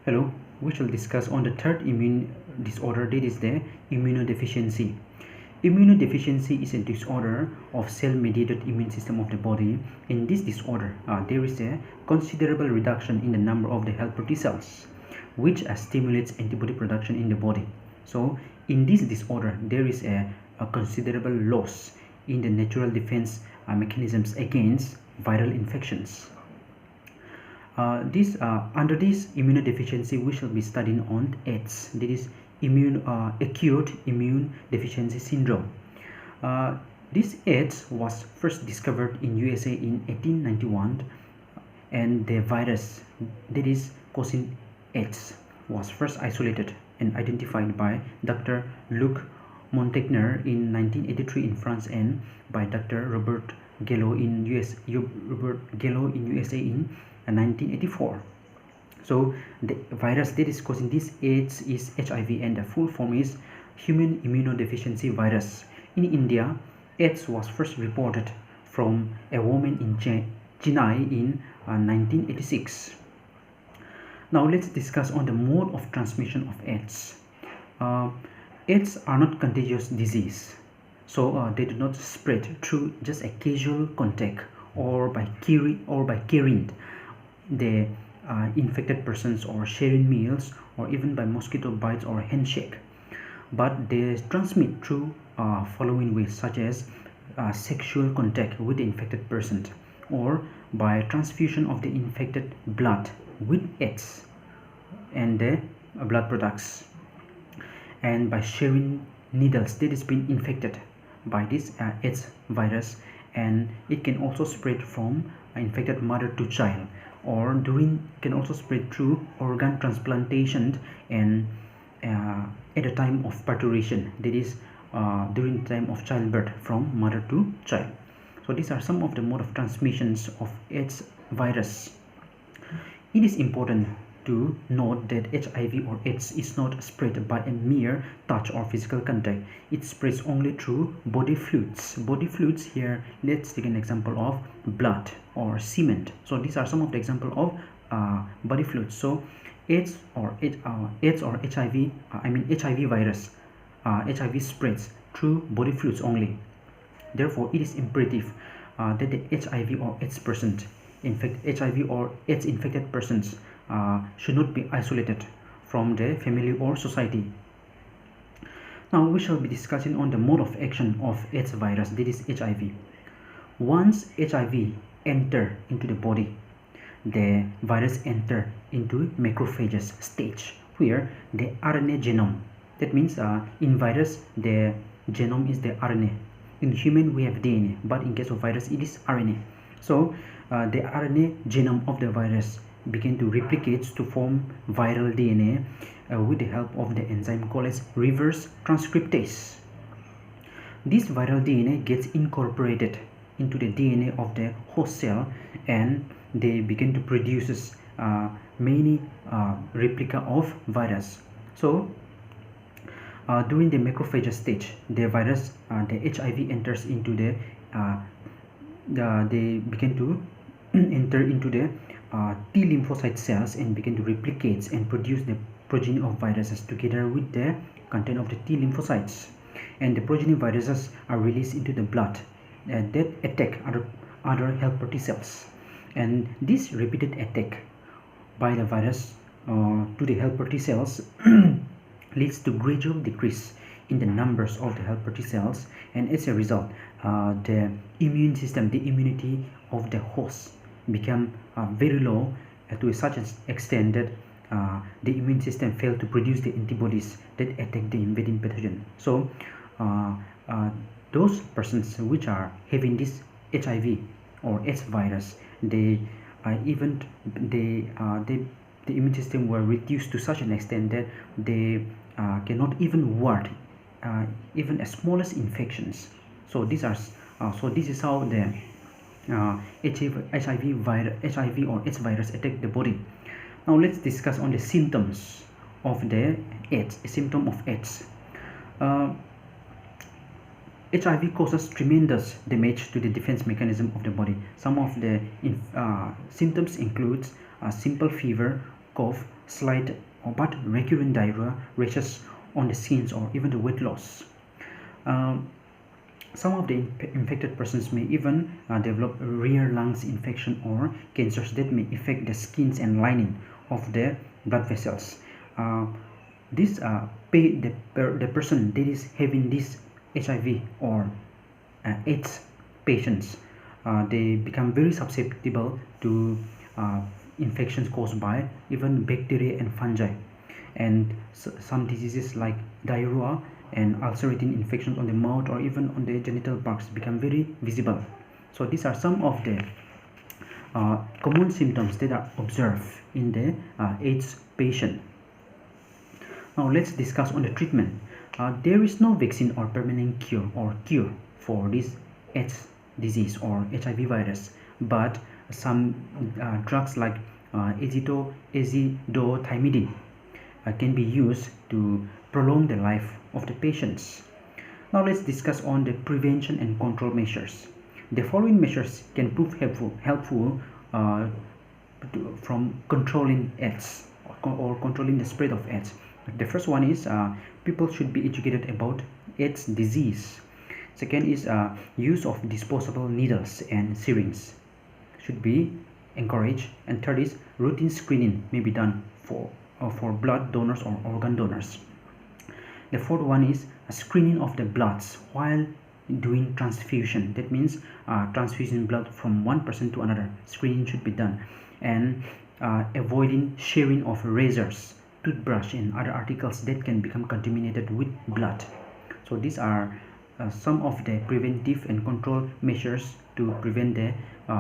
Hello, we shall discuss on the third immune disorder, that is the immunodeficiency. Immunodeficiency is a disorder of cell-mediated immune system of the body. In this disorder, there is a considerable reduction in the number of the helper T cells, which stimulates antibody production in the body. So, in this disorder, there is a considerable loss in the natural defense mechanisms against viral infections. Under this immunodeficiency, we shall be studying on AIDS, that is acute immune deficiency syndrome. This AIDS was first discovered in USA in 1891, and the virus that is causing AIDS was first isolated and identified by Dr. Luc Montagnier in 1983 in France, and by Dr. Robert Gallo in USA in 1984. So the virus that is causing this AIDS is HIV, and the full form is human immunodeficiency virus. In India, AIDS was first reported from a woman in Chennai in 1986. Now let's discuss on the mode of transmission of AIDS. AIDS are not contagious disease, so they do not spread through just a casual contact or by carrying the infected persons, or sharing meals, or even by mosquito bites or handshake, but they transmit through following ways, such as sexual contact with the infected person, or by transfusion of the infected blood with AIDS and the blood products, and by sharing needles that has been infected by this AIDS virus. And it can also spread from infected mother to child, or can also spread through organ transplantation and at the time of parturition, that is during the time of childbirth, from mother to child. So these are some of the mode of transmissions of AIDS virus. It is important to note that HIV or AIDS is not spread by a mere touch or physical contact. It spreads only through body fluids. Body fluids here, let's take an example of blood or semen. So these are some of the example of body fluids. So AIDS or HIV, HIV virus, HIV spreads through body fluids only. Therefore, it is imperative that the HIV or AIDS person, HIV or AIDS infected persons, should not be isolated from the family or society. Now we shall be discussing on the mode of action of AIDS virus, that is HIV. Once HIV enter into the body, the virus enter into macrophages stage, where the RNA genome, that means in virus the genome is the RNA. In human we have DNA, but in case of virus it is RNA. So the RNA genome of the virus begin to replicate to form viral DNA with the help of the enzyme called as reverse transcriptase. This viral DNA gets incorporated into the DNA of the host cell, and they begin to produce many replica of virus. So during the macrophage stage, the virus, the HIV enters into they begin to enter into the T lymphocyte cells and begin to replicate and produce the progeny of viruses together with the content of the T lymphocytes, and the progeny viruses are released into the blood that attack other helper T cells. And this repeated attack by the virus to the helper T cells leads to gradual decrease in the numbers of the helper T cells, and as a result the immune system, the immunity of the host, become very low to such an extent that the immune system fail to produce the antibodies that attack the invading pathogen. So those persons which are having this HIV or AIDS virus, the immune system were reduced to such an extent that they cannot even ward even a smallest infections. So this is how the HIV or AIDS virus attack the body. Now let's discuss on the symptoms of the AIDS. A symptom of AIDS. HIV causes tremendous damage to the defense mechanism of the body. Some of the symptoms include simple fever, cough, slight but recurrent diarrhea, rashes on the skins, or even the weight loss. Um, some of the infected persons may even develop rare lungs infection or cancers that may affect the skins and lining of the blood vessels. This the person that is having this HIV or AIDS patients, they become very susceptible to infections caused by even bacteria and fungi, and some diseases like diarrhea and ulcerating infections on the mouth or even on the genital parts become very visible. So these are some of the common symptoms that are observed in the AIDS patient. Now let's discuss on the treatment. There is no vaccine or permanent cure for this AIDS disease or HIV virus, but some drugs like azidothymidine can be used to prolong the life of the patients. Now let's discuss on the prevention and control measures. The following measures can prove helpful from controlling AIDS or controlling the spread of AIDS. The first one is people should be educated about AIDS disease. Second is use of disposable needles and syringes should be encouraged. And third is routine screening may be done for blood donors or organ donors. The fourth one is a screening of the bloods while doing transfusion. That means transfusing blood from one person to another. Screening should be done. And avoiding sharing of razors, toothbrush, and other articles that can become contaminated with blood. So these are some of the preventive and control measures to prevent the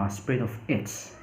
spread of AIDS.